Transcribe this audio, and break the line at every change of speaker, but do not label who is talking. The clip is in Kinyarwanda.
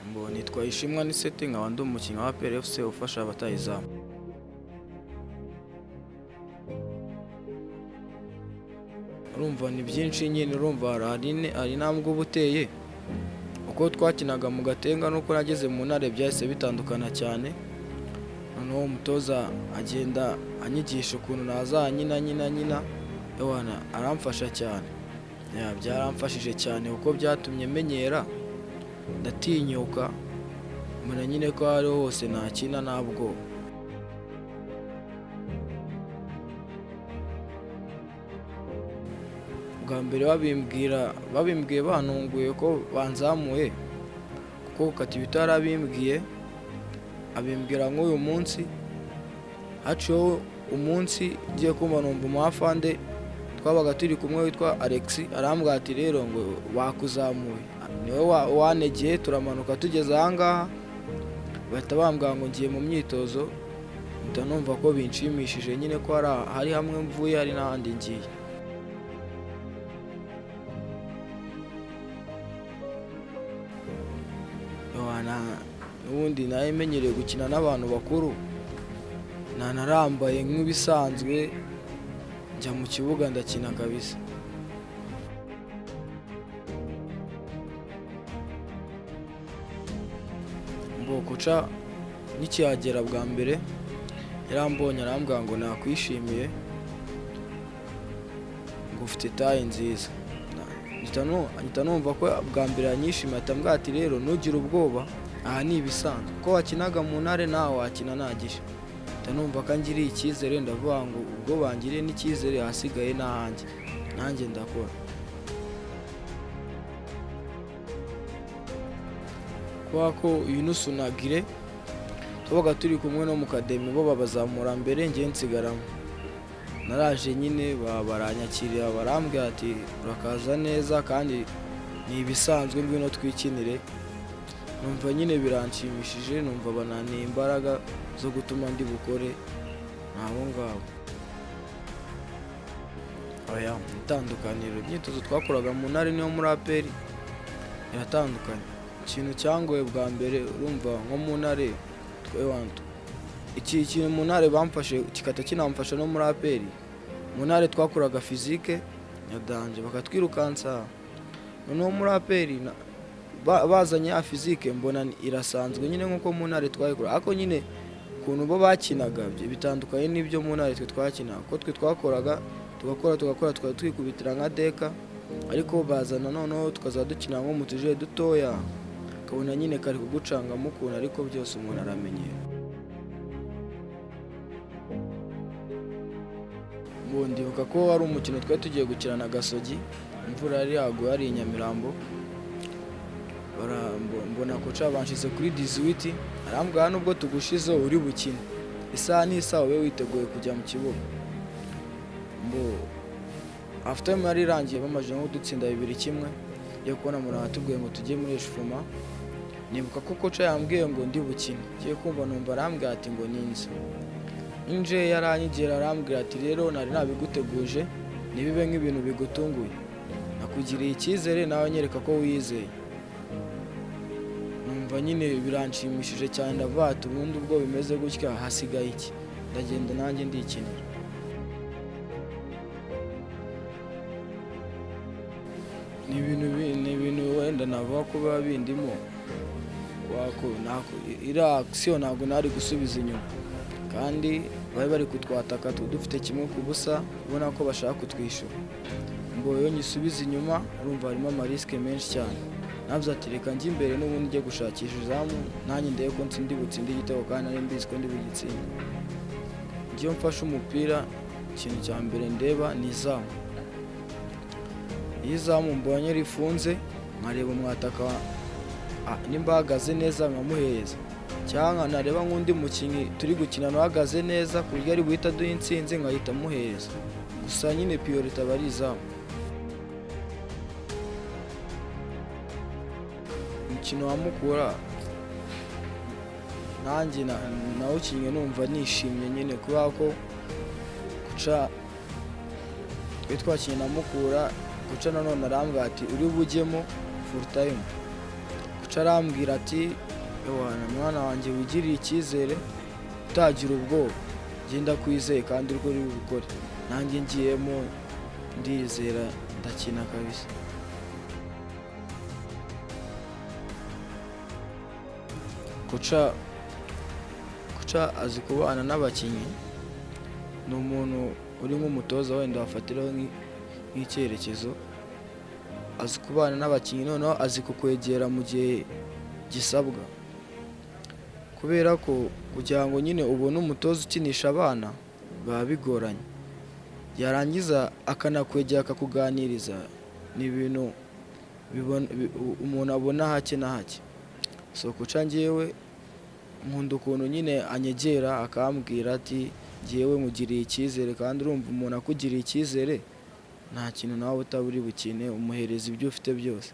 Nitwa Ishimwe Anicet nkaba ndi umukinnyi wa APR FC ufasha abatayizamu. Urumva ni byinshi nyine, urumva hari intambwe uba uteye. Uko twakinaga mu Gatenga nuko nageze mu Ntare byahise bitandukana cyane. Noneho umutoza agenda anyigisha ukuntu nazanyina ewana aramfasha cyane. Byaramfashije cyane kuko byatumye menyera, ndatinyuka mbona nyine ko aho hose nakina nta bwoba. Bwa mbere babimbwiye bantunguye ko banzamuye, kuko Katiba yarabimbwiye, abimbwira nk'uyu munsi. Haciyeho umunsi ngiye kumva numva umwafande twabaga turi kumwe witwa Alex arambwira ati rero ngo wakuzamuye, niwe wanegeye. Turamanuka tugeze aha ngaha bahita bambwira ngo ngiye mu myitozo, mpita numva ko binshimishije nyine ko hari hamwe mvuye hari n'ahandi ngiye. N'ubundi nayemenyereye gukina n'abantu bakuru, nanarambaye nk'ibisanzwe njya mu kibuga ndakina kabisa. Koca nikihagera bwa mbere yarambonye arambwira ngo nakwishimiye, ngo ufite taye nziza. Mpita numva ko bwa mbere yanyishimiye, atambwira ati rero ntugire ubwoba, aha ni ibisanzwe ko wakinaga mu Ntare nawe wakina nta gisha. Mpita numva ko angiriye icyizere, ndavuga ngo ubwo bangiriye n'icyizere hasigaye n'ahanjye, nanjye ndakora. Kubera ko Yunus Unagire twabaga turi kumwe no mu kademi, bo babazamura mbere njye nsigaramo. Naraje nyine baranyakirira, barambwira ati urakaza neza kandi ni ibisanzwe, ngwino twikinire. Numva nyine biranshimishije, numva bananiye imbaraga zo gutuma ndi bukore nabo ngabo. Itandukaniro imyitozo twakoraga mu Ntare niyo muri APR iratandukanye. Ikintu cyangoye bwa mbere, urumva nko mu Ntare iki kintu mu Ntare bamfashe kikata kinamfasha no muri APR. Mu Ntare twakoraga physique ya danje bakatwirukansa, noneho muri APR bazanye ya physique mbona irasanzwe nyine nkuko mu Ntare twayikora, ariko nyine ukuntu bo bakinaga bitandukanye n'ibyo mu Ntare twe twakina. Ko twe twakoraga tugakora twikubitira nka deka, ariko bazana noneho tukaza dukina nko mu tuje dutoya, kabona nyine kari kugucangamo ukuntu, ariko byose umuntu aramenyera. Ndibuka ko wari umukino twari tugiye gukina na Gasogi, imvura yari yaguye ari i Nyamirambo. Mbona koca banshize kuri 18, arambwira nubwo tugushize uri bukine isaha n'isaha ube witeguye kujya mu kibuga. After time yari irangiye bamaje nko dutsinda 2-1, yo kubona muri atubwiye ngo tujye muri Eshufuma. Nibuka ko koca yambwiye ngo ndi bukine, ngiye kumva numva arambwira ati ngo ninje yaranyigera, arambwira ati rero nari nabiguteguje, nibibe nk'ibintu bigutunguye, nakugiriye icyizere nawe nyereka ko wizeye. Numva nyine biranshimishije cyane, ndavuga ati ubundi ubwo bimeze gutya hasigaye iki, ndagenda nanjye ndikinira. Ni ibintu wenda navuga ko biba bindimo, iriya action ntabwo nari gusubiza inyuma, kandi bari kutwataka dufite 1-0, ubona ko bashaka kutwishyura. Iyo nyisubiza inyuma, urumva harimo amariske menshi cyane. Navuze ati reka njye imbere n'ubundi njye gushakisha izamu, nanjye ndebe ko butsinde igitego, kandi nari mbizi ko ndi bugitsinde. Iyo mfashe umupira, ikintu cya mbere ndeba ni izamu. Iyo izamu mbonye rifunze, nkareba umwataka nimba ahagaze neza nkamuhereza, cyangwa nareba nk'undi mukinnyi turi gukina ahagaze neza ku buryo ari buhita aduha intsinzi, nkahita muhereza. Gusa nyine priority aba ari izamu. Umukino wa Mukura nanjye nawukinnye numva nishimye nyine, kubera ko guca twakinnye na Mukura, guca nanone arambwira ati uri bujyemo full time. koca arambwira ati ewana mwana wanjye wigirire icyizere utagira ubwoba, genda kwizeye kandi urwo uri bukore. Nanjye ngiyemo ndizera ndakina kabisa. Koca azi kubana n'abakinnyi, ni umuntu uri nk'umutoza wenda wafatiraho nk'icyerekezo, azi kubana n'abakinnyi noneho azi kukwegera mu gihe gisabwa, kubera ko kugira ngo nyine ubone umutoza ukinisha abana biba bigoranye, yarangiza akanakwegera akakuganiriza, ni ibintu umuntu abona hake na hake. So koca njyewe nkunda ukuntu nyine anyegera akambwira ati njyewe nkugiriye icyizere, kandi urumva umuntu akugiriye icyizere nta kintu nawe utaba uri bukine, umuhereza ibyo ufite byose.